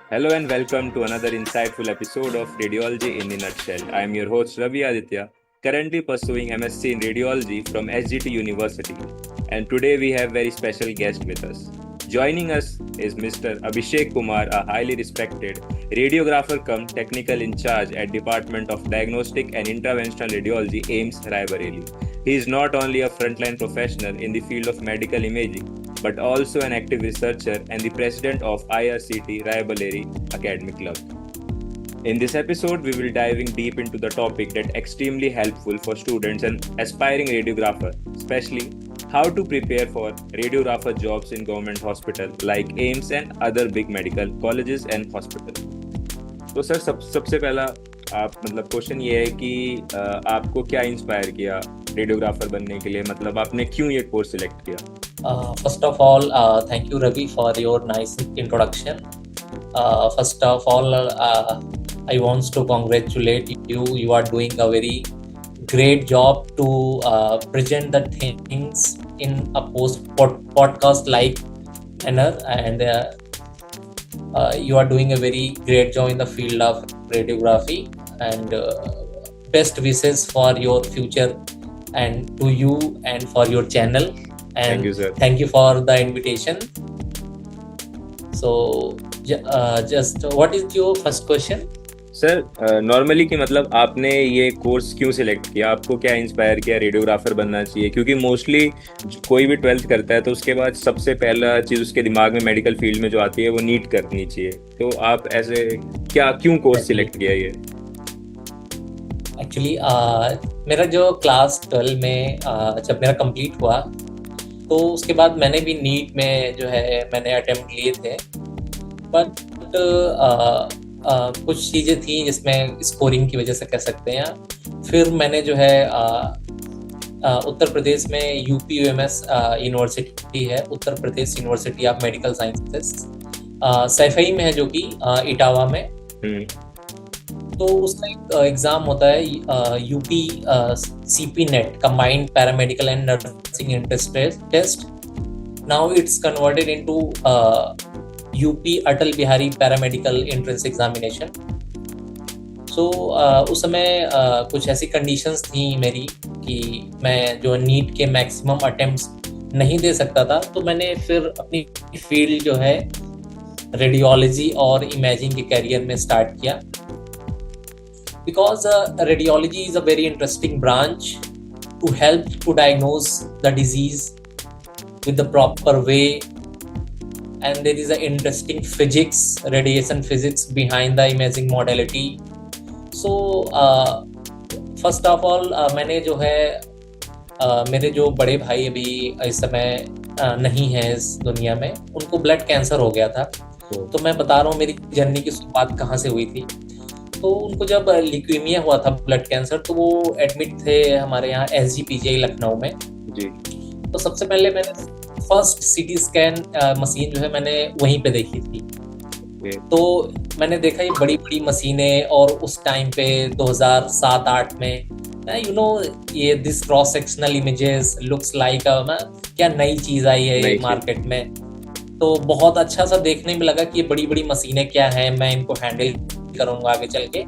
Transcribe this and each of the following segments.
Hello and welcome to another insightful episode of Radiology in a Nutshell. I am your host Ravi Aditya, currently pursuing MSc in Radiology from SGT University. And today we have very special guest with us. Joining us is Mr. Abhishek Kumar, a highly respected radiographer cum technical in charge at Department of Diagnostic and Interventional Radiology, AIMS, Raebareli. He is not only a frontline professional in the field of medical imaging, but also an active researcher and the president of IRCT Raebareli Academic Club. In this episode, we will diving deep into the topic that extremely helpful for students and aspiring radiographer, especially how to prepare for radiographer jobs in government hospital like AIMS and other big medical colleges and hospital. तो sir सबसे पहला आप मतलब question ये है कि आपको क्या इंस्पायर किया रेडियोग्राफर बनने के लिए, मतलब आपने क्यों ये कोर्स सिलेक्ट किया? First of all, thank you, Ravi, for your nice introduction. First of all, I want to congratulate you. You are doing a very great job to present the things in a podcast like manner, and you are doing a very great job in the field of radiography. And best wishes for your future, and to you and for your channel. And Thank you, sir. Thank you for the invitation. So, just what is your first question? Sir normally कि मतलब आपने ये course क्यों select किया, आपको क्या inspire किया radiographer बनना चाहिए? क्योंकि मोस्टली कोई भी 12th करता है तो उसके बाद सबसे पहला चीज उसके दिमाग में मेडिकल फील्ड में जो आती है वो नीट करनी चाहिए। तो आप ऐसे क्यों कोर्स सिलेक्ट किया ये? एक्चुअली मेरा जो क्लास 12 में जब मेरा कंप्लीट हुआ तो उसके बाद मैंने भी नीट में जो है मैंने अटेम्प्ट लिए थे, बट कुछ चीज़ें थी जिसमें स्कोरिंग की वजह से कह सकते हैं। फिर मैंने जो है उत्तर प्रदेश में UPUMS यूनिवर्सिटी है, Uttar Pradesh university of medical sciences, Saifai में है, जो कि इटावा में। तो उसका एक एग्ज़ाम होता है UP CP net, combined paramedical and nursing entrance test. Now it's converted into UP Atal Bihari paramedical entrance examination. So उस समय कुछ ऐसी कंडीशंस थी मेरी कि मैं जो नीट के मैक्सिमम अटेम्प्ट्स नहीं दे सकता था, तो मैंने फिर अपनी फील्ड जो है रेडियोलॉजी और इमेजिंग के कैरियर में स्टार्ट किया। Because radiology is a very interesting branch to help to diagnose the disease with the proper way, and there is an interesting physics, radiation physics behind the imaging modality. So first of all, मैंने जो है मेरे जो बड़े भाई अभी इस समय नहीं है इस दुनिया में, उनको ब्लड कैंसर हो गया था। तो मैं बता रहा हूँ मेरी जर्नी की शुरुआत कहाँ से हुई थी। तो उनको जब ल्यूकेमिया हुआ था, ब्लड कैंसर, तो वो एडमिट थे हमारे यहाँ SGPGI लखनऊ में जी। तो सबसे पहले मैंने फर्स्ट CT स्कैन मशीन जो है मैंने वहीं पे देखी थी। तो मैंने देखा ये बड़ी बड़ी मशीनें, और उस टाइम पे 2007-8 में ये this cross sectional images looks like क्या नई चीज आई है ये मार्केट में। तो बहुत अच्छा सा देखने में लगा कि ये बड़ी बड़ी मशीनें क्या हैं, मैं इनको हैंडल करूंगा आगे चल के।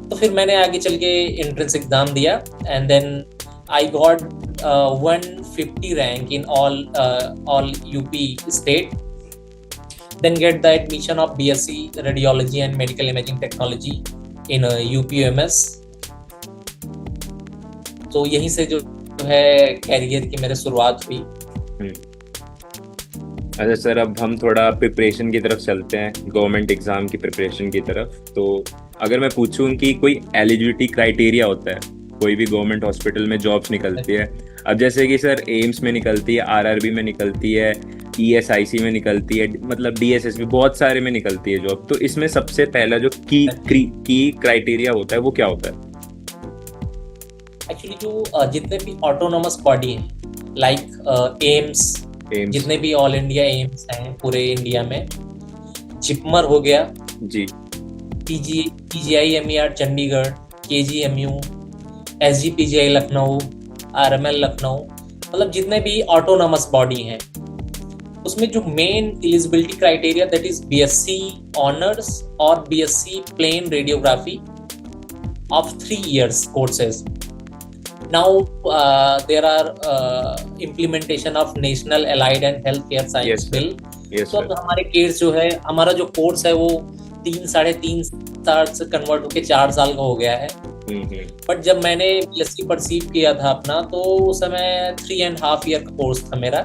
तो फिर मैंने आगे चल के एंट्रेंस एग्जाम दिया, and then I got 150 rank in all UP state, then get the admission of BSc radiology and medical imaging technology in UPUMS। तो यहीं से जो है कैरियर की मेरे शुरुआत हुई। अच्छा सर, अब हम थोड़ा प्रिपरेशन की तरफ चलते हैं, गवर्नमेंट एग्जाम की प्रिपरेशन की तरफ। तो अगर मैं पूछूं कि कोई एलिजिबिलिटी क्राइटेरिया होता है, कोई भी गवर्नमेंट हॉस्पिटल में जॉब्स निकलती है, अब जैसे कि सर एम्स में निकलती है, RRB में निकलती है, ESIC में निकलती है, मतलब DSS में, बहुत सारे में निकलती है जॉब। तो इसमें सबसे पहला जो की क्राइटेरिया होता है वो क्या होता है? एक्चुअली जो जितने भी ऑटोनोमस बॉडी हैं लाइक एम्स, जितने भी ऑल इंडिया एम्स हैं पूरे इंडिया में, जिपमर हो गया जी, PGI-MER Chandigarh, KGMU, SGPGI Lucknow, RML Lucknow, मतलब जितने भी ऑटोनोमस बॉडी हैं उसमें जो main eligibility criteria that is BSc honours और BSc plain radiography of 3 years courses. Now there are implementation of National Allied and Healthcare Science Yes, sir. Bill. Yes, तो sir. अब हमारे केस जो है, हमारा जो कोर्स है वो 3-3.5 साल से कन्वर्ट होके 4 साल का हो गया है. बट जब मैंने बीएससी परसीव किया था अपना, तो उस समय 3.5 ईयर का कोर्स था मेरा.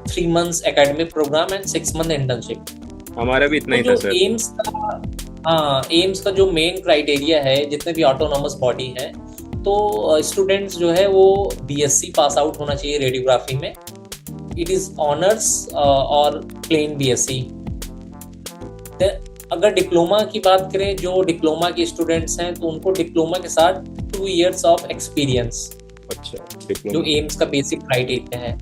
3 months academic programme and 6 month internship. हमारा भी इतना ही था सर. एम्स का जो मेन क्राइटेरिया है, जितने भी ऑटोनॉमस बॉडी हैं, तो स्टूडेंट्स जो है वो बीएससी पास आउट होना चाहिए रेडियोग्राफी में. इट इज ऑनर्स और प्लेन बीएससी. अगर डिप्लोमा की बात करें, जो डिप्लोमा के स्टूडेंट्स हैं, तो उनको डिप्लोमा के साथ 2 years ऑफ एक्सपीरियंस. अच्छा, जो एम्स का बेसिक क्राइटेरिया है.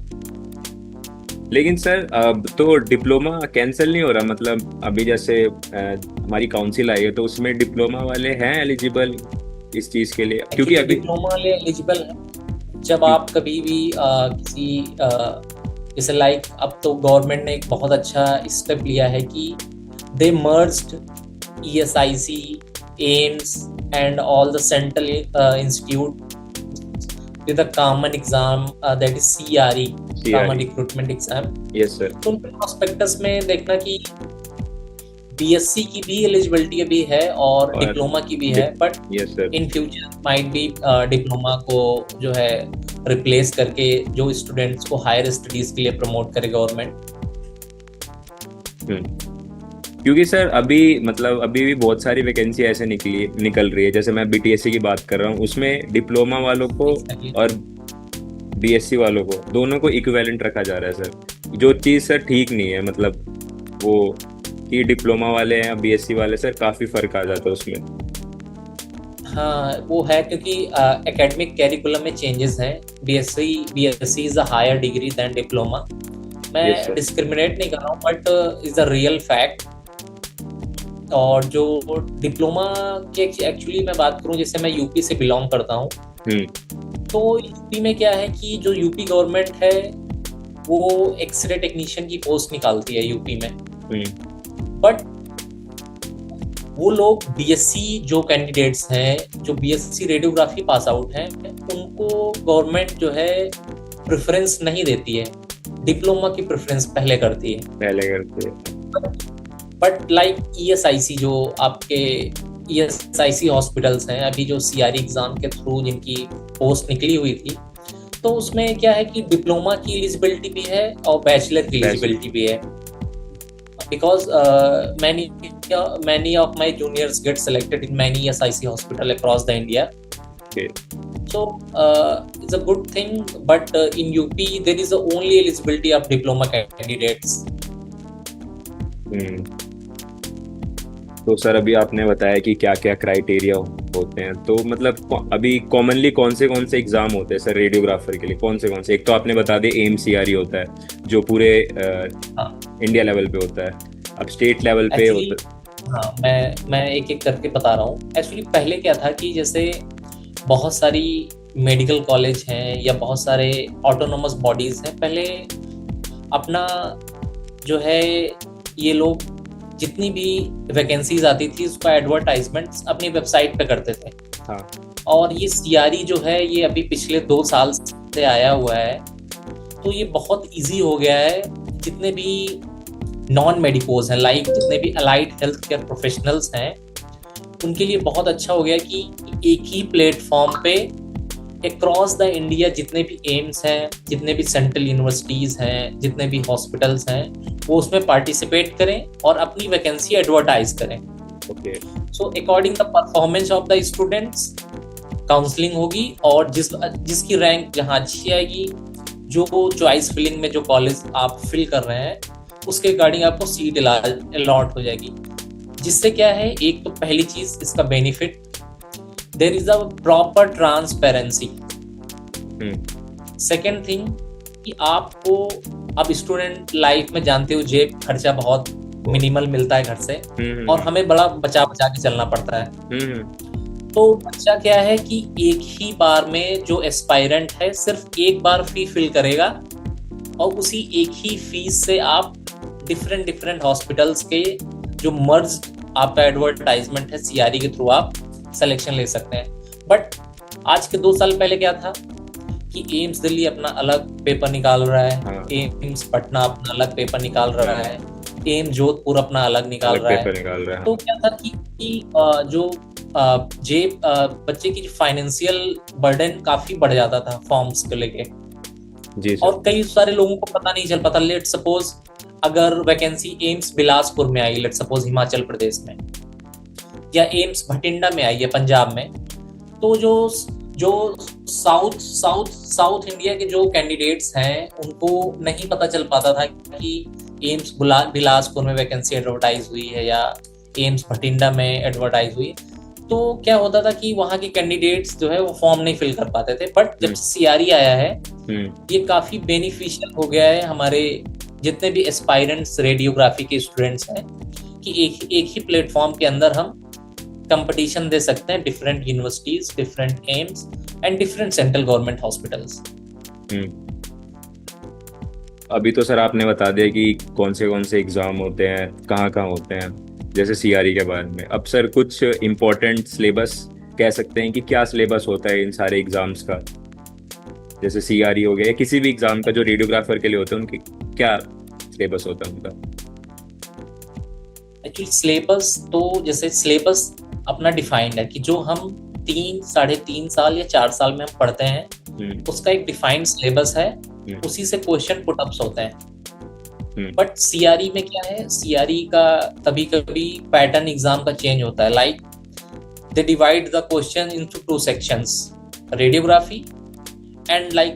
लेकिन सर अब तो डिप्लोमा कैंसिल नहीं हो रहा, मतलब अभी जैसे हमारी काउंसिल आई है तो उसमें डिप्लोमा वाले हैं एलिजिबल इस चीज के लिए, क्योंकि अभी डिप्लोमा वाले एलिजिबल हैं. जब आप कभी भी किसी जैसे लाइक, अब तो गवर्नमेंट ने एक बहुत अच्छा स्टेप लिया है कि they merged ESIC, AIIMS and all the central institute with a common exam that is CRE, common recruitment exam. Yes sir. तो उनके प्रोस्पेक्टस में देखना कि बीएससी की भी एलिजिबिलिटी अभी है और डिप्लोमा की भी है, but in future might be diploma को जो है रिप्लेस करके जो स्टूडेंट्स को हायर स्टडीज के लिए प्रमोट करे गवर्नमेंट. क्योंकि सर अभी मतलब अभी भी बहुत सारी वैकेंसी ऐसे निकल रही है. जैसे मैं बीटीएससी की बात कर रहा हूँ, उसमें डिप्लोमा वालों को और बीएससी वालों को दोनों को इक्विवेलेंट रखा जा रहा है सर, जो चीज़ सर ठीक नहीं है. मतलब वो कि डिप्लोमा वाले हैं बीएससी वाले, सर काफ़ी फर्क आ जाता है उसमें. हाँ, वो है क्योंकि एकेडमिक कैरिकुलम में चेंजेस हैं. BSc is a higher degree than diploma. मैं डिस्क्रिमिनेट नहीं कर रहा हूँ, but is a real fact. और जो डिप्लोमा के एक्चुअली मैं बात करूं, जैसे मैं यूपी से बिलोंग करता हूं, तो यूपी में क्या है कि जो यूपी गवर्नमेंट है वो एक्सरे टेक्नीशियन की पोस्ट निकालती है यूपी में. बट वो लोग बीएससी जो कैंडिडेट्स हैं, जो बीएससी रेडियोग्राफी पास आउट हैं, उनको गवर्नमेंट जो है प्रेफरेंस नहीं देती है. डिप्लोमा की प्रेफरेंस पहले करती है. बट लाइक ESIC, जो आपके ESIC हॉस्पिटल्स हैं, अभी जो CRE एग्जाम के थ्रू जिनकी पोस्ट निकली हुई थी, तो उसमें क्या है कि डिप्लोमा की एलिजिबिलिटी भी है और बैचलर की एलिजिबिलिटी भी है. Because many of my juniors get selected in many ESIC hospital across the India. Okay. So it's a good thing, but in UP there is the only eligibility of diploma candidates. तो sir अभी आपने बताया कि क्या क्या criteria होते हैं, तो मतलब अभी कॉमनली कौन से एग्जाम होते हैं सर रेडियोग्राफर के लिए? कौन से? एक तो आपने बता दिया एम्स CRE होता है जो पूरे इंडिया लेवल पे होता है. अब स्टेट लेवल पे होता है. हाँ, मैं एक एक करके बता रहा हूँ. एक्चुअली पहले क्या था कि जैसे बहुत सारी मेडिकल कॉलेज हैं या बहुत सारे ऑटोनोमस बॉडीज हैं, पहले अपना जो है ये लोग जितनी भी वैकेंसीज आती थी उसका एडवर्टाइजमेंट्स अपनी वेबसाइट पे करते थे. और ये CRE जो है ये अभी पिछले 2 साल से आया हुआ है, तो ये बहुत इजी हो गया है. जितने भी नॉन मेडिकोज हैं, लाइक जितने भी अलाइड हेल्थ केयर प्रोफेशनल्स हैं, उनके लिए बहुत अच्छा हो गया कि एक ही प्लेटफॉर्म पे अक्रॉस द इंडिया जितने भी एम्स हैं, जितने भी सेंट्रल यूनिवर्सिटीज़ हैं, जितने भी हॉस्पिटल्स हैं, वो उसमें पार्टिसिपेट करें और अपनी वैकेंसी एडवर्टाइज करें. So according the performance of the students counselling होगी, और जिसकी रैंक जहाँ अच्छी आएगी, जो चॉइस फिलिंग में जो कॉलेज आप फिल कर रहे हैं उसके अकॉर्डिंग आपको सीट अलॉट हो जाएगी. जिससे क्या है, एक तो पहली चीज इसका benefit, there is a proper transparency. Second thing कि आपको अब स्टूडेंट लाइफ में जानते हो जेब खर्चा बहुत मिनिमल मिलता है घर से, और हमें बड़ा बचा के चलना पड़ता है. तो बच्चा क्या है कि एक ही बार में जो एस्पायरेंट है सिर्फ एक बार फी फिल करेगा और उसी एक ही फीस से आप डिफरेंट डिफरेंट हॉस्पिटल्स के जो मर्ज आपका एडवर्टाइजमेंट है सीआरई के थ्रू आप सिलेक्शन ले सकते हैं। बट आज के 2 साल पहले क्या था कि एम्स दिल्ली अपना अलग पेपर निकाल रहा है, हाँ। एम्स पटना अपना अलग पेपर निकाल रहा है, एम्स जोधपुर अपना अलग निकाल रहा है। तो क्या था कि जो बच्चे की फाइनेंशियल बर्डन काफी बढ़ जाता था फॉर्म्स को लेके जी सर। और कई सारे लोगों को पता नहीं चल पाता। लेट सपोज अगर वैकेंसी एम्स बिलासपुर में आई, लेट सपोज हिमाचल प्रदेश में, या एम्स भटिंडा में आई है पंजाब में, तो जो साउथ इंडिया के जो कैंडिडेट्स हैं उनको नहीं पता चल पाता था कि एम्स बिलासपुर में वैकेंसी एडवर्टाइज हुई है या एम्स भटिंडा में एडवर्टाइज हुई है। तो क्या होता था कि वहाँ के कैंडिडेट्स जो है वो फॉर्म नहीं फिल कर पाते थे। बट जब सीआरई आया है ये काफी बेनिफिशियल हो गया है हमारे जितने भी एस्पायरेंट्स रेडियोग्राफी के स्टूडेंट्स हैं कि एक ही प्लेटफॉर्म के अंदर हम कंपटीशन दे सकते हैं different universities, different AIIMS and different central government hospitals. अभी तो सर आपने बता दिया कि कौन से एग्जाम होते हैं, कहाँ होते हैं, जैसे सीआरई के बारे में। अब सर कुछ इम्पोर्टेंट सिलेबस कह सकते हैं कि क्या सिलेबस होता है इन सारे एग्जाम्स का, जैसे सीआरई हो गया या किसी भी एग्जाम का जो रेडियोग्राफर के लिए होते हैं उनके क्या सिलेबस होता है उनका? एक्चुअली सिलेबस तो जैसे सिलेबस अपना डिफाइंड है कि जो हम 3-3.5 साल या 4 साल में हम पढ़ते हैं उसका एक डिफाइंड सिलेबस है, उसी से क्वेश्चन पुटअप्स होते हैं। बट सीआरई में क्या है, सीआरई का कभी कभी पैटर्न एग्जाम का चेंज होता है। Like they divide the question into 2 sections, radiography and like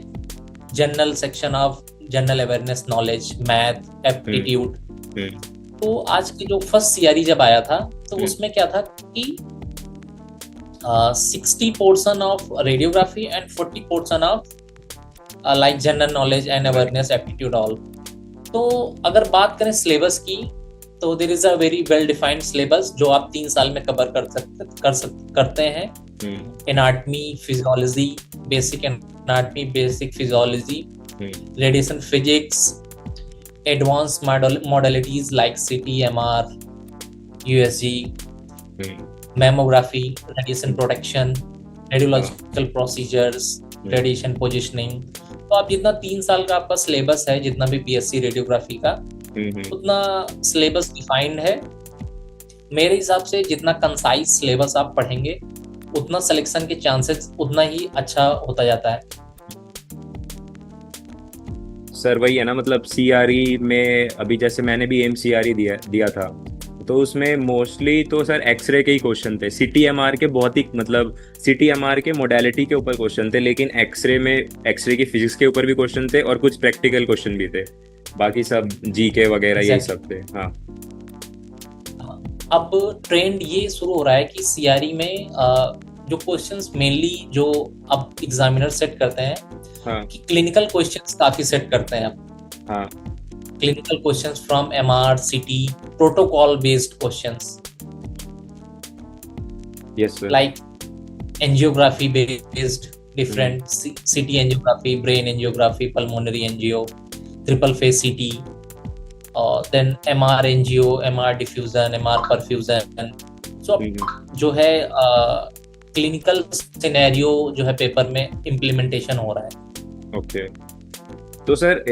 general section of general awareness, knowledge, math, aptitude. तो आज की जो फर्स्ट सीआरई जब आया था तो उसमें क्या था कि 60 portion of radiography and 40 portion of like general knowledge and awareness, aptitude all. तो अगर बात करें सिलेबस की तो there is a very well defined syllabus जो आप 3 साल में कवर करते हैं। Anatomy, physiology, basic anatomy, basic physiology, radiation physics, advance modalities like CT, MR, USG, mammography, radiation protection, radiological procedures, radiation positioning. तो आप जितना 3 साल का आपका सिलेबस है, जितना भी बीएससी रेडियोग्राफी का, उतना सिलेबस डिफाइंड है। मेरे हिसाब से जितना कंसाइज सिलेबस आप पढ़ेंगे उतना सिलेक्शन के चांसेस उतना ही अच्छा होता जाता है। सर वही है ना, मतलब सीआरई में अभी जैसे मैंने भी एमसीआरई दिया था तो उसमें मोस्टली तो सर एक्सरे के ही क्वेश्चन थे। सीटीएमआर के बहुत ही मतलब सीटीएमआर के मोडेलिटी के ऊपर क्वेश्चन थे, लेकिन एक्सरे की फिजिक्स के ऊपर भी क्वेश्चन थे और कुछ प्रैक्टिकल क्वेश्चन भी थे, बाकी सब जीके वगैरह यही सब थे। हाँ, अब ट्रेंड ये शुरू हो रहा है कि सीआरई में जो क्वेश्चंस मेनली जो अब एग्जामिनर सेट करते हैं, हाँ, कि क्लिनिकल क्वेश्चंस काफी सेट करते हैं अब। हाँ, clinical questions from MR, CT, protocol based questions, yes sir, like angiography based different, CT angiography, brain angiography, pulmonary angio, triple phase CT, और then MR angio, MR diffusion, MR perfusion. So जो है clinical scenario जो है paper में implementation हो रहा है। Okay. तो सर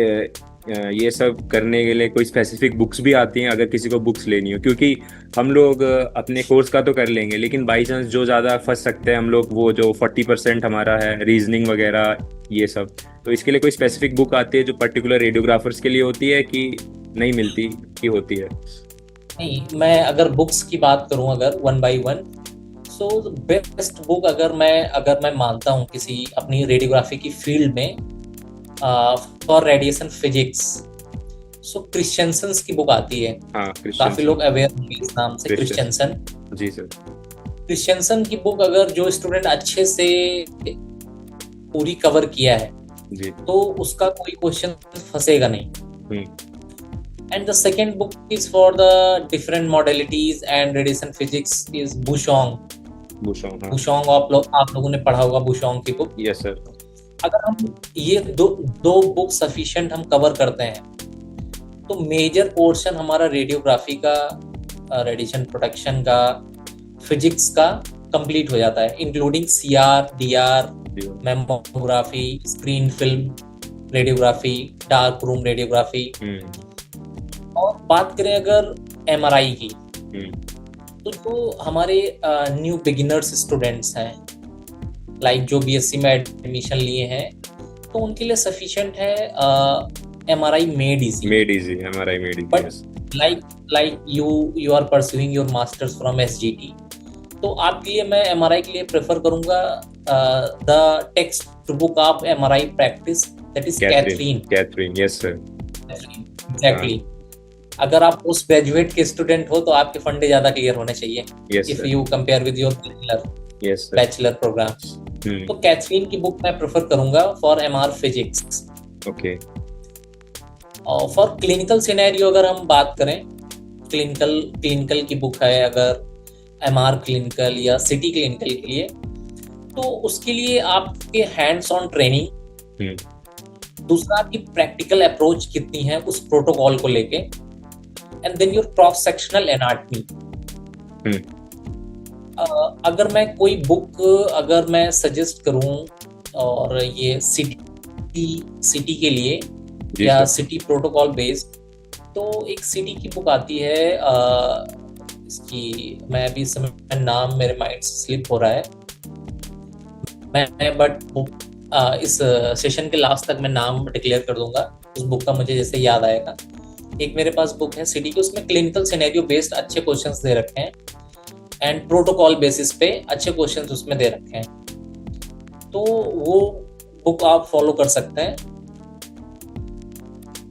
ये सब करने के लिए कोई स्पेसिफिक बुक्स भी आती हैं अगर किसी को बुक्स लेनी हो? क्योंकि हम लोग अपने कोर्स का तो कर लेंगे, लेकिन बाई चांस जो ज़्यादा फंस सकते हैं हम लोग, वो जो 40% हमारा है रीजनिंग वगैरह ये सब, तो इसके लिए कोई स्पेसिफिक बुक आती है जो पर्टिकुलर रेडियोग्राफर्स के लिए होती है कि नहीं मिलती कि होती है? नहीं, मैं अगर बुक्स की बात करूं अगर 1 by 1, सो बेस्ट बुक अगर मैं मानता हूं किसी अपनी रेडियोग्राफी की फील्ड में for radiation physics, so Christiansen की बुक आती है। हाँ, काफी लोग अवेयर होंगे इस नाम से, क्रिश्चियनसन। जी सर। क्रिश्चियनसन की बुक अगर जो स्टूडेंट अच्छे से पूरी कवर किया है जी, तो उसका कोई क्वेश्चन फंसेगा नहीं। And the second book is for the different modalities and radiation physics is Bushong। बुशोंग, हाँ, बुशोंग आप लोगों ने पढ़ा होगा बुशोंग की बुक। Yes sir. अगर हम ये दो दो बुक सफिशिएंट हम कवर करते हैं तो मेजर पोर्शन हमारा रेडियोग्राफी का, रेडिएशन प्रोटेक्शन का, फिजिक्स का कंप्लीट हो जाता है, including CR, DR, mammography, screen film radiography, dark room radiography. और बात करें अगर एमआरआई की, तो जो हमारे न्यू बिगिनर्स स्टूडेंट्स हैं, लाइक जो बीएससी में एडमिशन लिए हैं, तो उनके लिए सफिशिएंट है MRI made easy. MRI made easy. But like you are pursuing your masters from SGT, तो आपके लिए मैं एमआरआई के लिए प्रेफर करूंगा the text book of MRI practice, that is Catherine. Yes sir, exactly. अगर आप पोस्ट ग्रेजुएट के स्टूडेंट हो तो आपके फंडे ज्यादा क्लियर होने चाहिए if you compare with your bachelor programme. तो कैथरीन की बुक मैं प्रेफर करूंगा फॉर एमआर फिजिक्स। ओके। और फॉर क्लिनिकल सिनेरियो अगर हम बात करें, क्लिनिकल की बुक है अगर एमआर क्लिनिकल या सिटी क्लिनिकल के लिए, तो उसके लिए आपके हैंड्स ऑन ट्रेनिंग, दूसरा आपकी प्रैक्टिकल अप्रोच कितनी है उस प्रोटोकॉल को लेके, and then your cross sectional anatomy. अगर मैं कोई बुक अगर मैं सजेस्ट करूं और ये सिटी के लिए या सिटी प्रोटोकॉल बेस्ड, तो एक सिटी की बुक आती है, इसकी मैं अभी समय नाम मेरे माइंड से स्लिप हो रहा है, मैं बट इस सेशन के लास्ट तक मैं नाम डिक्लेयर कर दूंगा उस बुक का, मुझे जैसे याद आएगा। एक मेरे पास बुक है सिटी की, उसमें क्लिनिकल सिनेरियो बेस्ड अच्छे क्वेश्चंस दे रखे हैं एंड प्रोटोकॉल बेसिस पे अच्छे क्वेश्चंस उसमें दे रखे हैं, तो वो बुक आप फॉलो कर सकते हैं।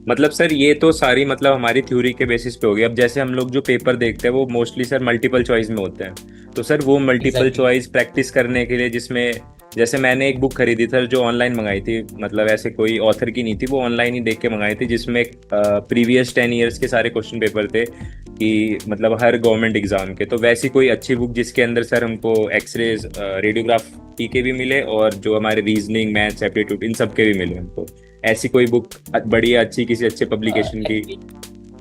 मतलब सर ये तो सारी मतलब हमारी थ्योरी के बेसिस पे हो गई। अब जैसे हम लोग जो पेपर देखते हैं वो मोस्टली सर मल्टीपल चॉइस में होते हैं, तो सर वो मल्टीपल चॉइस प्रैक्टिस करने के लिए, जिसमें जैसे मैंने एक बुक खरीदी थी जो ऑनलाइन मंगाई थी, मतलब ऐसे कोई ऑथर की नहीं थी, वो ऑनलाइन ही देख के मंगाई थी, जिसमें प्रीवियस 10 ईयर्स के सारे क्वेश्चन पेपर थे कि मतलब हर गवर्नमेंट एग्जाम के। तो वैसी कोई अच्छी बुक जिसके अंदर सर हमको एक्सरेज, रेडियोग्राफी के भी मिले और जो हमारे रीजनिंग, मैथ्स, एप्टीट्यूड इन सब के भी मिले हमको, ऐसी कोई बुक बढ़िया अच्छी किसी अच्छे पब्लिकेशन की?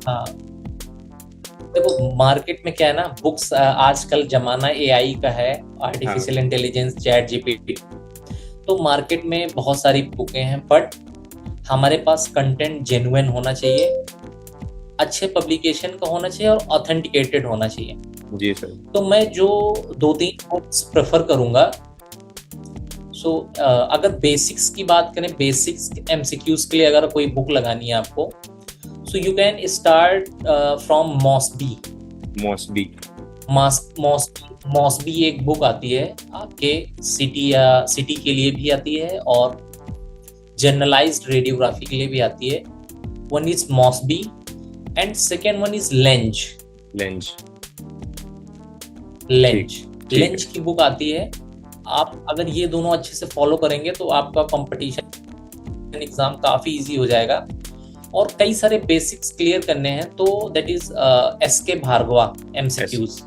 हाँ, देखो मार्केट में क्या है ना, बुक्स आजकल जमाना एआई का है, आर्टिफिशियल इंटेलिजेंस, चैट जीपीटी, तो मार्केट में बहुत सारी बुकें हैं, बट हमारे पास कंटेंट जेन्युइन होना चाहिए, अच्छे पब्लिकेशन का होना चाहिए और ऑथेंटिकेटेड होना चाहिए। जी सर। तो मैं जो 2-3 बुक्स प्रेफर करूंगा, सो अगर बेसिक्स की बात करें, बेसिक्स एमसीक्यूज के लिए अगर कोई बुक लगानी है आपको, so you can start from मॉसबी एक बुक आती है आपके सिटी के लिए भी आती है और जनरलाइज्ड रेडियोग्राफी के लिए भी आती है। One is Mosby and second one is Lange की बुक आती है। आप अगर ये दोनों अच्छे से फॉलो करेंगे तो आपका कंपटीशन एग्जाम काफी इजी हो जाएगा। और कई सारे बेसिक्स क्लियर करने हैं, तो that is SK Bhargava MCQs.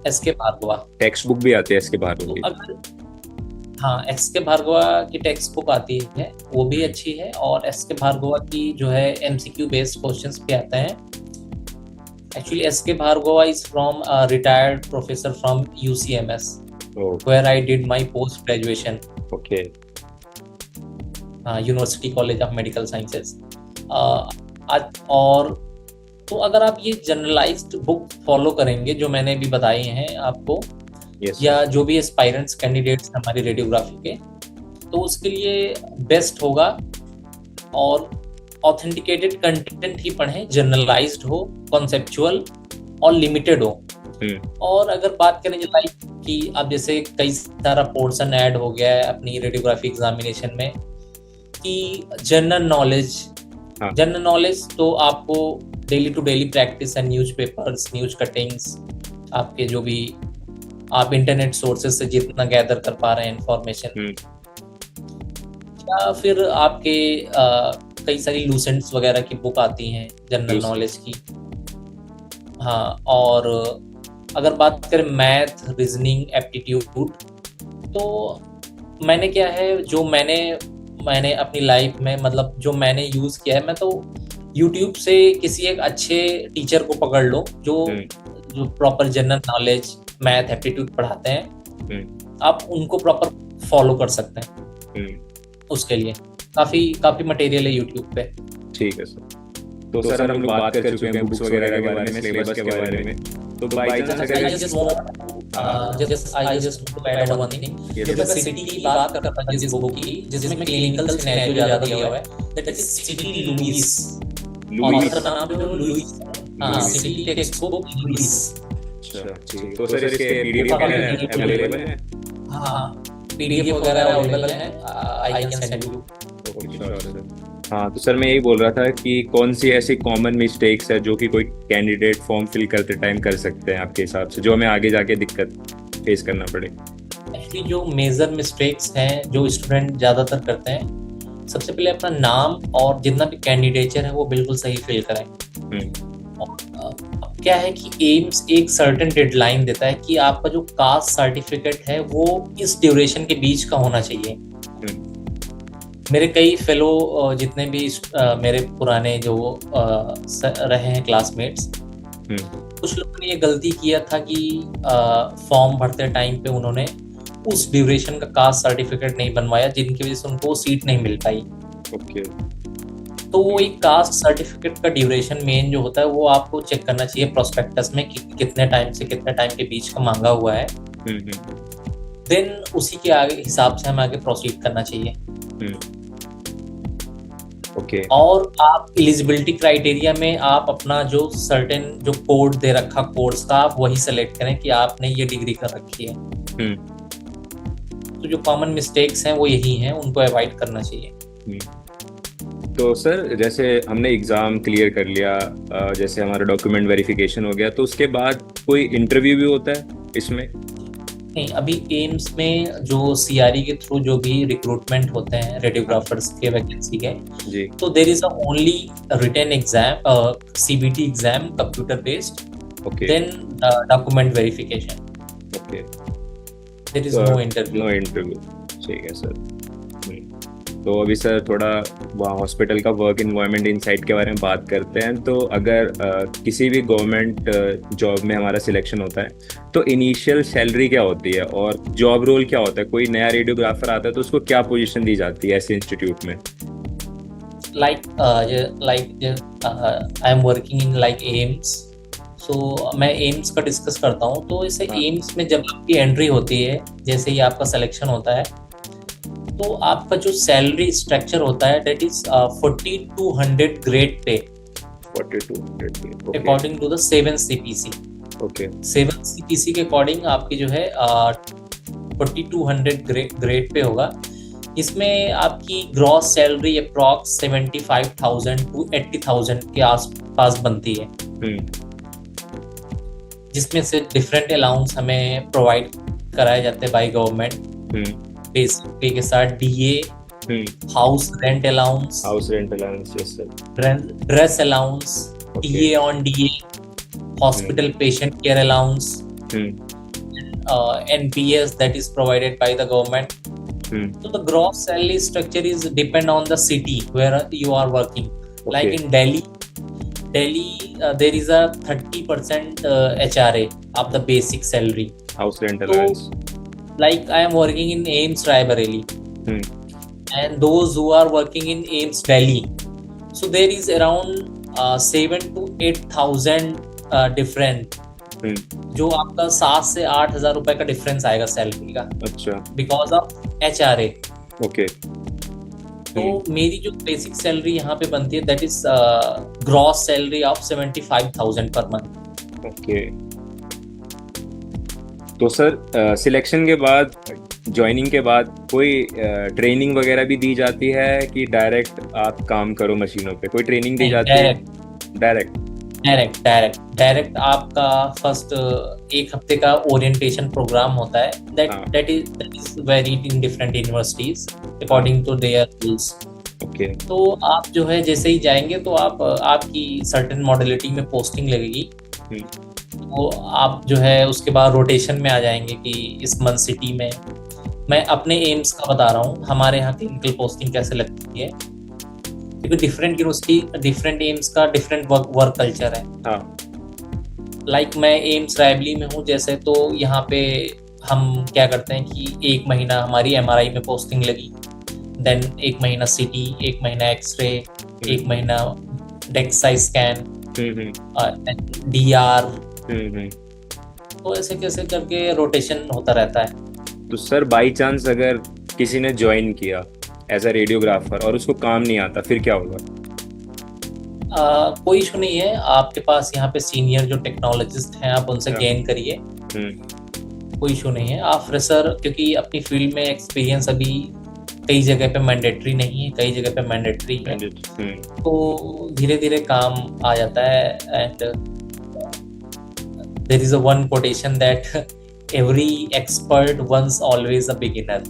SK Bhargava text book भी आती है एसके भार्गवा की। हाँ, एसके भार्गवा की टेक्स्ट बुक आती है, वो भी अच्छी है, और एसके भार्गवा की जो है एमसीक्यू बेस्ड क्वेश्चंस भी आते हैं। Actually S K Bhargava is from retired professor from UCMS, where I did my post graduation. Okay. University college of medical sciences. और तो अगर आप ये जनरलाइज्ड बुक फॉलो करेंगे जो मैंने भी बताई हैं आपको, या जो भी एस्पायरेंट्स कैंडिडेट्स हमारी रेडियोग्राफी के, तो उसके लिए बेस्ट होगा। और ऑथेंटिकेटेड कंटेंट ही पढ़ें, जनरलाइज्ड हो, कॉन्सेप्चुअल और लिमिटेड हो। और अगर बात करें लाइक कि अब जैसे कई सारा पोर्शन ऐड हो गया है अपनी रेडियोग्राफी एग्जामिनेशन में कि जनरल नॉलेज, तो आपको डेली टू डेली प्रैक्टिस है, न्यूज़पेपर्स, न्यूज़ कटिंग्स, आपके जो भी आप इंटरनेट सोर्सेज से जितना गैदर कर पा रहे हैं इंफॉर्मेशन, या फिर आपके कई सारी लूसेंट्स वगैरह की बुक आती हैं जनरल नॉलेज की। हाँ, और अगर बात करें मैथ, रीजनिंग, एप्टीट्यूड, तो मैंने क्या है, जो मैंने अपनी लाइफ में, मतलब जो मैंने यूज किया है, मैं तो यूट्यूब से किसी एक अच्छे टीचर को पकड़ लो जो जो proper general knowledge, math, aptitude पढ़ाते हैं, आप उनको प्रॉपर फॉलो कर सकते हैं। उसके लिए काफी काफी मटेरियल है यूट्यूब पे। ठीक है सर। तो सर हम लोग बात कर चुके हैं बुक्स वगैरह के बारे में, सिलेबस के बारे में। तो बाय चांस अगर I just want to add one thing। जब मैं सिटी की बात करता हूँ जिस बुक की, जिसमें क्लिनिकल सिनेरियो ज्यादा दिया हुआ है, that is CT Louis. Author का नाम जो Louis, CT text book Louis. अच्छा ठीक। तो सर इसके पीडीएफ वगैरह अवेलेबल है? हाँ, पीडीएफ वगैरह अवेलेबल है, आई कैन सेंड यू। हाँ, तो सर मैं यही बोल रहा था कि कौन सी ऐसी कॉमन मिस्टेक्स है जो कि कोई कैंडिडेट फॉर्म फिल करते टाइम कर सकते हैं आपके हिसाब से, जो हमें आगे जाके दिक्कत फेस करना पड़े? एक्चुअली जो मेजर मिस्टेक्स हैं जो स्टूडेंट ज़्यादातर करते हैं, सबसे पहले अपना नाम और जितना भी कैंडिडेचर है वो बिल्कुल सही फिल करें। अब क्या है कि एम्स एक सर्टेन डेडलाइन देता है कि आपका जो कास्ट सर्टिफिकेट है वो इस ड्यूरेशन के बीच का होना चाहिए। मेरे कई फेलो जितने भी मेरे पुराने जो रहे हैं क्लासमेट्स, कुछ लोगों ने ये गलती किया था कि फॉर्म भरते टाइम पे उन्होंने उस ड्यूरेशन का कास्ट सर्टिफिकेट नहीं बनवाया, जिनकी वजह से उनको सीट नहीं मिल पाई। तो वो एक कास्ट सर्टिफिकेट का ड्यूरेशन मेन जो होता है वो आपको चेक करना चाहिए प्रोस्पेक्टस में कि कितने टाइम से कितने टाइम के बीच का मांगा हुआ है। देन उसी के आगे हिसाब से हमें आगे प्रोसीड करना चाहिए। और आप एलिजिबिलिटी क्राइटेरिया में आप अपना जो सर्टेन जो कोड दे रखा कोर्स का, आप वही सेलेक्ट करें कि आपने ये डिग्री कर रखी है। तो जो कॉमन मिस्टेक्स हैं वो यही हैं, उनको अवॉइड करना चाहिए। तो सर जैसे हमने एग्जाम क्लियर कर लिया, जैसे हमारा डॉक्यूमेंट वेरिफिकेशन हो गया, तो उसके बाद कोई इंटरव्यू भी होता है इसमें? नहीं, अभी एम्स में जो सीआरई के थ्रू जो भी रिक्रूटमेंट होते हैं रेडियोग्राफर्स के वैकेंसी के जी, तो there is only written exam, CBT exam computer based, then document verification, there is no interview. ठीक है सर। तो अभी सर थोड़ा वहाँ हॉस्पिटल का वर्क इन्वायरमेंट इनसाइड के बारे में बात करते हैं। तो अगर किसी भी गवर्नमेंट जॉब में हमारा सिलेक्शन होता है तो इनिशियल सैलरी क्या होती है और जॉब रोल क्या होता है? कोई नया रेडियोग्राफर आता है तो उसको क्या पोजीशन दी जाती है ऐसे इंस्टीट्यूट में? I am working in like AIIMS, so मैं एम्स का डिस्कस करता हूँ। तो इसे एम्स में जब आपकी एंट्री होती है, जैसे ही आपका सिलेक्शन होता है, तो आपका जो सैलरी स्ट्रक्चर होता है that is 4200 grade pay, 4200 according to the 7 CPC। 7 CPC के अकॉर्डिंग आपकी जो है 4200 ग्रेड पे होगा। इसमें आपकी ग्रॉस सैलरी अप्रॉक्स 75,000 to 80,000 के आसपास बनती है, जिसमें से डिफरेंट अलाउंस हमें प्रोवाइड कराए जाते हैं बाय गवर्नमेंट। बेसिक पे के साथ DA, house rent allowance, yes sir, dress allowance, DA on DA, hospital patient care allowance, NPS that is provided by the government. So the gross salary structure is depend on the city where you are working. Like in Delhi there is a 30% HRA of the basic salary, house rent allowance. Like I am working in AIIMS Raebareli, and those who are working in AIIMS Delhi, so there is around 7,000 to 8,000 different, जो आपका 7 से 8,000 रुपए का difference आएगा salary का। अच्छा, because of HRA। तो मेरी जो बेसिक सैलरी यहाँ पे बनती है that is gross salary of 75,000 per month. तो सर सिलेक्शन के बाद, ज्वाइनिंग के बाद कोई ट्रेनिंग वगैरह भी दी जाती है कि डायरेक्ट आप काम करो मशीनों पे? कोई ट्रेनिंग दी जाती है? डायरेक्ट आपका फर्स्ट 1 हफ्ते का ओरिएंटेशन प्रोग्राम होता है, that is varied in different universities according to their rules. तो आप जो है जैसे ही जाएंगे तो आपकी सर्टेन मॉडलिटी में पोस्टिंग लगेगी, तो आप जो है उसके बाद रोटेशन में आ जाएंगे कि इस मंथ सिटी में, मैं अपने एम्स का बता रहा हूँ, हमारे यहाँ क्लिनिकल पोस्टिंग कैसे लगती है, क्योंकि डिफरेंट यूनिवर्सिटी डिफरेंट एम्स का डिफरेंट वर्क कल्चर है। हाँ। लाइक मैं एम्स रायबली में हूँ जैसे, तो यहाँ पे हम क्या करते हैं कि 1 महीना हमारी एमआरआई में पोस्टिंग लगी, देन 1 महीना सीटी, 1 महीना एक्सरे, 1 महीना डेक्साई स्कैन, डीआर, तो ऐसे कैसे करके रोटेशन होता रहता है। तो सर बाई चांस अगर किसी ने ज्वाइन किया एज अ रेडियोग्राफर और उसको काम नहीं आता, फिर क्या होगा? कोई इशू नहीं है, आपके पास यहाँ पे सीनियर जो टेक्नोलॉजिस्ट हैं आप उनसे हाँ। गेन करिए, कोई इशू नहीं है। आप फ्रेशर, क्योंकि अपनी फील्ड में एक्सपीरियंस अभी कई जगह पे मैंडेटरी नहीं है, कई जगह पे मैंडेटरी है, तो धीरे धीरे काम आ जाता है। And there is a one quotation that every expert once always a beginner.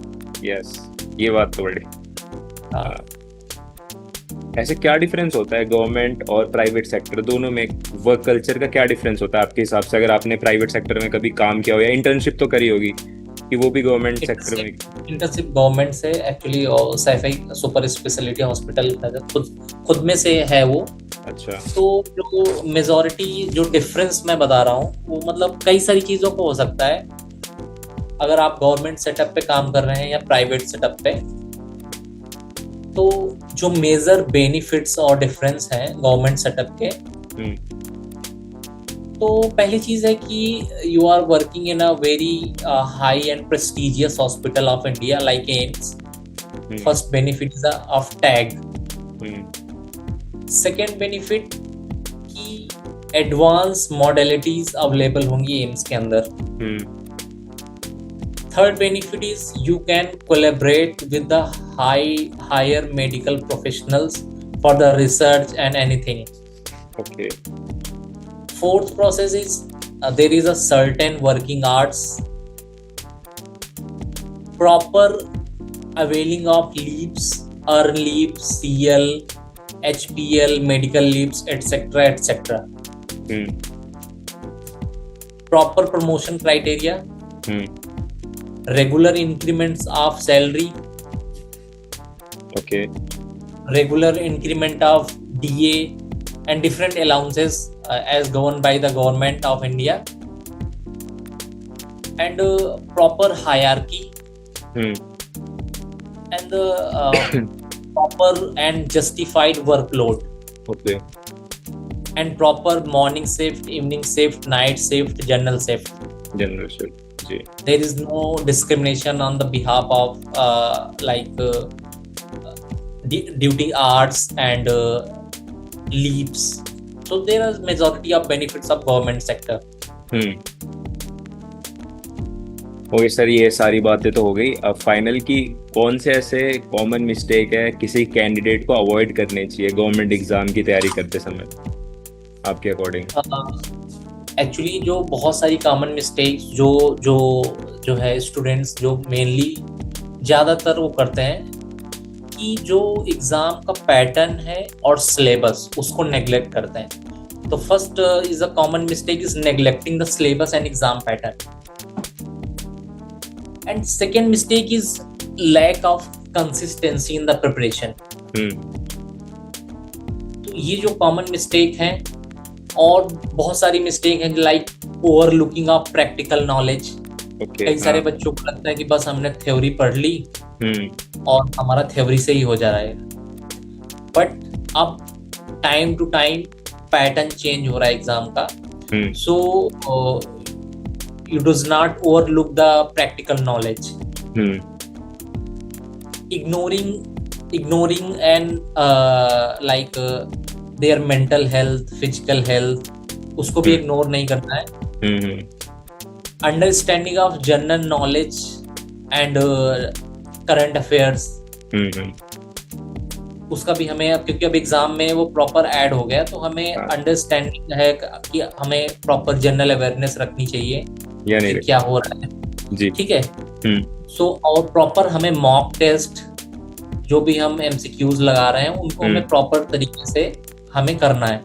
Yes, ये बात तो बड़ी। ऐसे क्या डिफरेंस होता है गवर्नमेंट और प्राइवेट सेक्टर दोनों में? वर्क कल्चर का क्या डिफरेंस होता है आपके हिसाब से, अगर आपने प्राइवेट सेक्टर में कभी काम किया हो या इंटर्नशिप तो करी होगी, कि वो भी गवर्नमेंट सेक्टर में? इंटर्नशिप गवर्नमेंट से actually, Saifai super speciality hospital खुद में से है वो। अच्छा। तो जो मेजॉरिटी जो डिफरेंस मैं बता रहा हूँ वो मतलब कई सारी चीज़ों को हो सकता है, अगर आप गवर्नमेंट सेटअप पे काम कर रहे हैं या प्राइवेट सेटअप पे। तो जो मेजर बेनिफिट्स और डिफरेंस हैं गवर्नमेंट सेटअप के, तो पहली चीज है कि you are working in a very high and prestigious hospital of India like AIIMS. First benefit is of tag. Second benefit कि एडवांस मॉडलिटीज अवेलेबल होंगी एम्स के अंदर। Third benefit is you can collaborate with the higher medical professionals for the research and anything. Okay. Fourth process is there is a certain working hours, proper availing of leaves, earn leaves, CL, HPL, medical leaves, etc. etc. Proper promotion criteria, regular increments of salary, okay, regular increment of DA and different allowances as governed by the government of India, and proper hierarchy, and proper and justified workload, okay, and proper morning shift, evening shift, night shift, general shift. There is no discrimination on the behalf of duty hours and leaves. So there are majority of benefits of government sector. Okay sir, ये सारी बातें तो हो गई। अब final की कौन से ऐसे कॉमन मिस्टेक है किसी कैंडिडेट को अवॉइड करने चाहिए गवर्नमेंट एग्जाम की तैयारी करते समय आपके अकॉर्डिंग? एक्चुअली जो बहुत सारी कॉमन मिस्टेक्स जो है स्टूडेंट्स जो मेनली ज़्यादातर वो करते हैं कि जो एग्ज़ाम का पैटर्न है और सिलेबस उसको नेग्लेक्ट करते हैं। तो first is a common mistake is neglecting the syllabus and exam pattern, and second mistake is lack of consistency in the preparation. तो ये जो कॉमन मिस्टेक हैं, और बहुत सारी मिस्टेक हैं like overlooking of practical knowledge. कई सारे बच्चों को लगता है कि बस हमने थ्योरी पढ़ ली और हमारा थ्योरी से ही हो जा रहा है, बट अब time to time pattern change हो रहा है एग्जाम का। So you does not overlook the practical knowledge. ignoring and their mental health, physical health, उसको भी इग्नोर नहीं करना है। Understanding of general knowledge and current affairs, उसका भी हमें, क्योंकि अब एग्जाम में वो प्रॉपर ऐड हो गया, तो हमें अंडरस्टैंडिंग है कि हमें प्रॉपर जनरल अवेयरनेस रखनी चाहिए कि क्या हो रहा है जी, ठीक है। सो और प्रॉपर हमें मॉक टेस्ट जो भी हम MCQs लगा रहे हैं उनको हमें प्रॉपर तरीके से हमें करना है,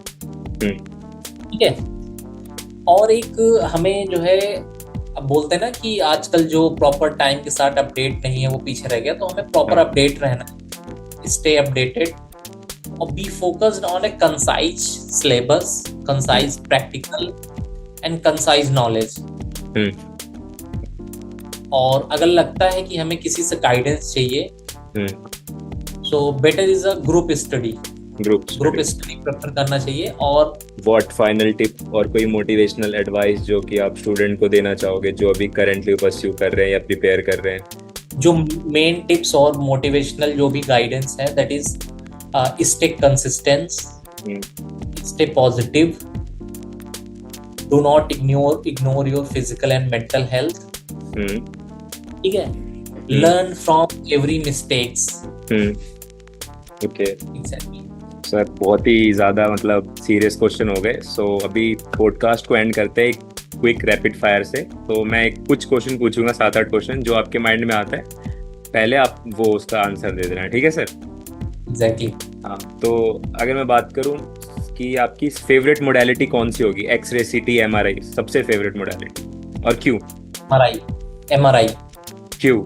ठीक है। और एक हमें जो है अब बोलते हैं ना कि आजकल जो प्रॉपर टाइम के साथ अपडेट नहीं है वो पीछे रह गया, तो हमें प्रॉपर हाँ। अपडेट रहना है, स्टे अपडेटेड और be focused on a concise syllabus, concise practical and concise knowledge. Hmm. और अगर लगता है कि हमें किसी से गाइडेंस चाहिए, so better is a group study, group study prefer करना चाहिए। और व्हाट फाइनल टिप और कोई मोटिवेशनल एडवाइस जो कि आप स्टूडेंट को देना चाहोगे जो अभी करंटली परस्यू कर रहे हैं या प्रिपेयर कर रहे हैं? जो मेन टिप्स और मोटिवेशनल जो भी गाइडेंस है, that is stay consistence, stay positive, do not ignore your physical and mental health, ठीक है, learn from every mistakes. Okay exactly sir, बहुत ही ज़्यादा मतलब सीरियस क्वेश्चन हो गए। सो अभी पॉडकास्ट को एंड करते हैं क्विक रैपिड फायर से। तो मैं कुछ क्वेश्चन पूछूंगा, 7-8 क्वेश्चन, जो आपके माइंड में आता है पहले आप वो उसका आंसर दे देना, ठीक है सर? एग्जैक्टली। हाँ, तो अगर मैं बात करूँ कि आपकी फेवरेट मोडालिटी कौन सी होगी, एक्सरे, सीटी, एमआरआई, सबसे फेवरेट मोडालिटी और क्यों? एमआरआई क्यों?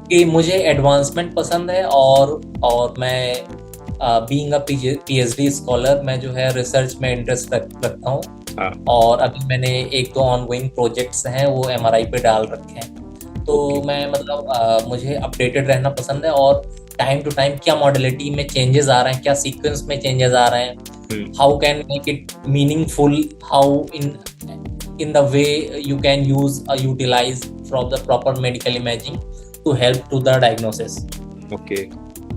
कि मुझे एडवांसमेंट पसंद है, और मैं बीइंग अ पीएचडी स्कॉलर, मैं जो है रिसर्च में इंटरेस्ट रखता हूँ। हाँ। और अभी मैंने 1-2 ऑनगोइंग प्रोजेक्ट्स हैं वो एमआरआई पे डाल रखे हैं। तो मैं मतलब मुझे अपडेटेड रहना पसंद है, और टाइम टू टाइम क्या मॉडलिटी में चेंजेस आ रहे हैं, क्या सीक्वेंस में चेंजेस आ रहे हैं, how can make it meaningful, how in the way you can utilise from the proper medical imaging to help to the diagnosis. Okay,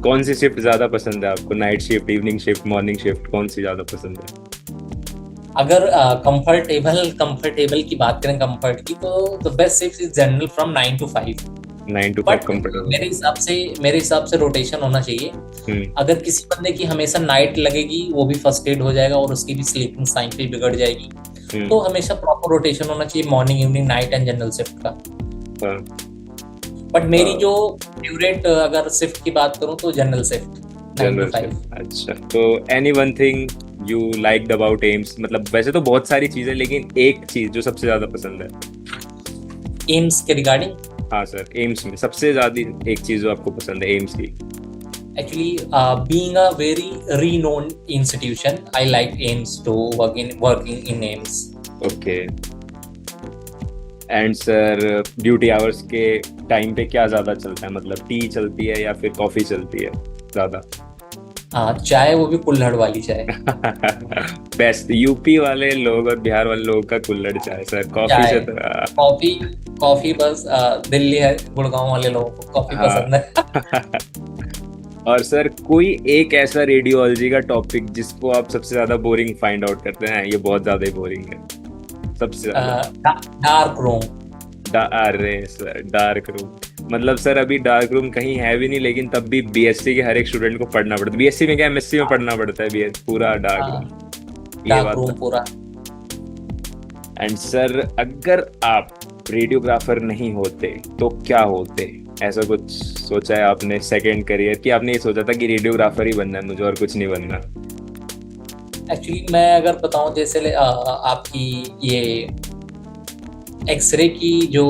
कौन सी शिफ्ट ज़्यादा पसंद है आपको, night shift, evening shift, morning shift, कौन सी ज़्यादा पसंद है? अगर कंफर्टेबल की बात करें, कंफर्ट की, तो the best shift is general from 9 to 5। 9 to 5 but comfortable. मेरे हिसाब से रोटेशन होना चाहिए। अगर किसी बंदे की हमेशा नाइट लगेगी, वो भी फर्स्ट एड हो जाएगा और उसकी भी स्लीपिंग साइकिल बिगड़ जाएगी। तो हमेशा प्रॉपर रोटेशन होना चाहिए morning, evening, night and general shift का। बट मेरी जो फेवरेट अगर शिफ्ट की बात करूं तो जनरल शिफ्ट, 9 to 5। अच्छा, तो any one thing you liked about AIIMS, मतलब वैसे तो बहुत सारी चीजें, लेकिन एक चीज जो सबसे ज्यादा पसंद है एम्स के रिगार्डिंग? हाँ सर, एम्स में सबसे ज्यादा एक चीज जो आपको पसंद है एम्स की। Actually, being a very renowned institution, I like AIIMS to working in AIIMS. Okay, and sir duty hours के टाइम पे क्या ज्यादा चलता है, मतलब टी चलती है या फिर कॉफी चलती है ज्यादा? हाँ, चाय, वो भी कुल्हड़ वाली चाय। बेस्ट, यूपी वाले लोग और बिहार वाले लोग का कुल्हड़ चाय सर, कॉफी से तो कॉफी बस दिल्ली है, गुड़गांव वाले लोगों को कॉफी पसंद है। और सर कोई एक ऐसा रेडियोलॉजी का टॉपिक जिसको आप सबसे ज्यादा बोरिंग फाइंड आउट करते हैं, ये बहुत ज्यादा ही बोरिंग है, सबसे ज्यादा? Dark room. अरे सर, डार्क रूम मतलब सर अभी डार्क रूम कहीं है भी नहीं, लेकिन तब भी बीएससी के हर एक स्टूडेंट को पढ़ना पड़ता है। बीएससी में क्या, एमएससी में पढ़ना पड़ता है बीएस पूरा डार्क रूम, ये बात रूम पूरा। एंड सर अगर आप रेडियोग्राफर नहीं होते तो क्या होते? ऐसा कुछ सोचा है आपने सेकंड करियर की? आपने ये सोचा था कि रेडियोग्राफर ही बनना है मुझे और कुछ नहीं बनना? एक्चुअली मैं अगर बताऊं, जैसे आपकी ये एक्सरे की जो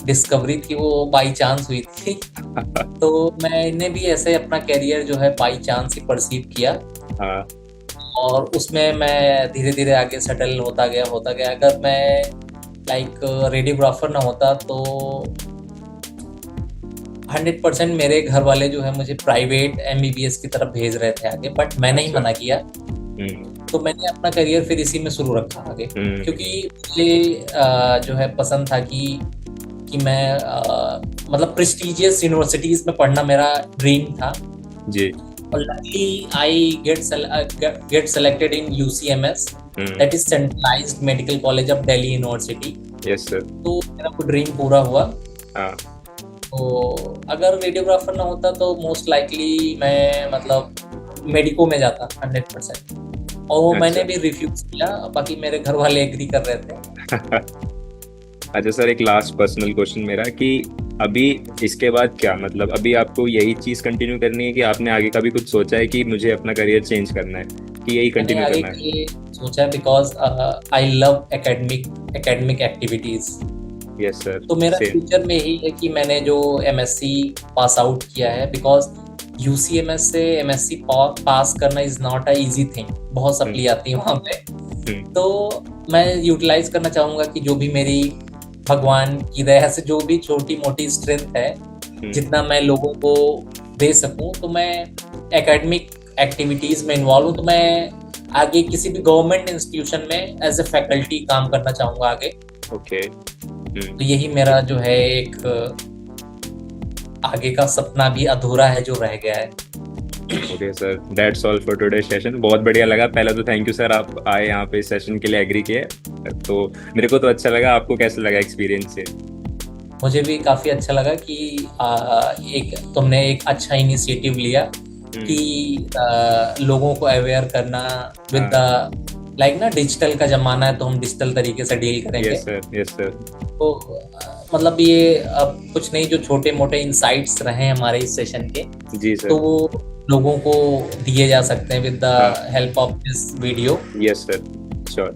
डिस्कवरी थी वो बाई चांस हुई थी। तो मैंने भी ऐसे अपना करियर जो है बाई चांस ही परसीव किया। हाँ। और उसमें मैं धीरे धीरे आगे सेटल होता गया। अगर मैं रेडियोग्राफर ना होता तो 100% मेरे घर वाले जो है मुझे प्राइवेट एमबीबीएस की तरफ भेज रहे थे आगे, बट मैंने ही मना किया। तो मैंने अपना करियर फिर इसी में शुरू रखा आगे, क्योंकि मुझे जो है पसंद था कि मैं मतलब प्रेस्टिजियस यूनिवर्सिटीज में पढ़ना मेरा ड्रीम था जी। और luckily I get selected in UCMS, that is centralised medical college of Delhi university. Yes sir. तो मेरा वो ड्रीम पूरा हुआ। तो अगर रेडियोग्राफर ना होता तो मोस्ट लाइकली मैं मतलब मेडिको में जाता 100%, और वो मैंने भी रिफ्यूज किया, बाकी मेरे घर वाले एग्री कर रहे थे। अच्छा सर, एक लास्ट पर्सनल क्वेश्चन मेरा कि अभी इसके बाद क्या, मतलब अभी आपको यही चीज़ कंटिन्यू करनी है कि आपने आगे का भी कुछ सोचा है कि मुझे अपना करियर चेंज करना है? कि यही मैंने कंटिन्यू आगे करना के लिए सोचा because I love academic activities. है? यस सर, तो मेरा सेम। फ्यूचर में यही है कि मैंने जो एमएससी पास आउट किया है, बिकॉज यूसीएमएस से एमएससी पास करना is not a easy thing, बहुत सप्ली आती है वहाँ पे। तो मैं यूटिलाइज करना चाहूंगा कि जो भी मेरी भगवान की दया से जो भी छोटी मोटी स्ट्रेंथ है, जितना मैं लोगों को दे सकूं, तो मैं एकेडमिक एक्टिविटीज में इन्वॉल्व हूं। तो मैं आगे किसी भी गवर्नमेंट इंस्टीट्यूशन में एज ए फैकल्टी काम करना चाहूंगा आगे। ओके। तो यही मेरा जो है एक आगे का सपना भी अधूरा है जो रह गया है। Okay sir, that's all for today session. बहुत बढ़िया लगा। पहले तो थैंक यू सर, आप आए यहाँ पे सेशन के लिए, एग्री किए। तो मेरे को तो अच्छा लगा, आपको कैसा लगा एक्सपीरियंस से? मुझे भी काफी अच्छा लगा कि एक तुमने एक अच्छा इनिशिएटिव लिया कि लोगों को अवेयर करना विद द लाइक ना, डिजिटल का जमाना है तो हम डिजिटल तरीके से डील करेंगे। Yes sir, yes sir. तो मतलब ये अब कुछ नहीं, जो छोटे मोटे इंसाइट्स रहे हमारे इस सेशन के, जी सर। तो वो लोगों को दिए जा सकते हैं with the help of this video. Yes sir, sure.